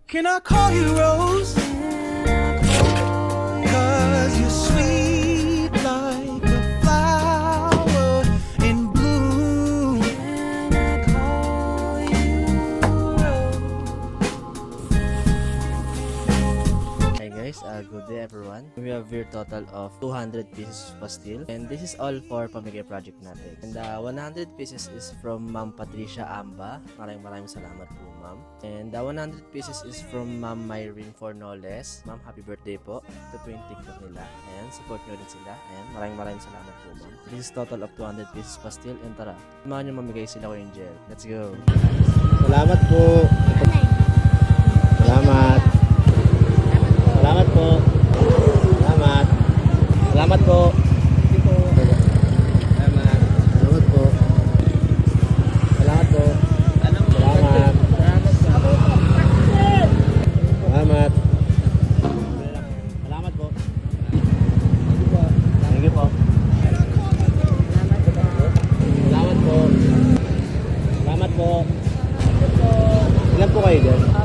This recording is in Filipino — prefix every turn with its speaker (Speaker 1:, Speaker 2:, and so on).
Speaker 1: Can I call you Rose? 'Cause you're sweet like a flower in bloom. Can I call you Rose?
Speaker 2: Hi guys, good day everyone. We have here total of 200 pieces of pastil and this is all for pamigay project natin. And 100 pieces is from Ma'am Patricia Amba. Maraming salamat po ma'am. And 100 pieces is from Ma'am Myrene Fornoles. Ma'am, happy birthday po. Ito po yung TikTok nila. And support nyo rin sila. And maraming salamat po ma'am. This is total of 200 pieces pastil and tara, samahan nyo mamigay sila ko yung gel. Let's go!
Speaker 3: Salamat po. Salamat. Salamat po. Salamat. Salamat po. Salamat. Salamat po. Salamat po. Salamat. Salamat. Salamat po. Thank you po. Salamat po. Salamat po. Ilan po kayo dyan?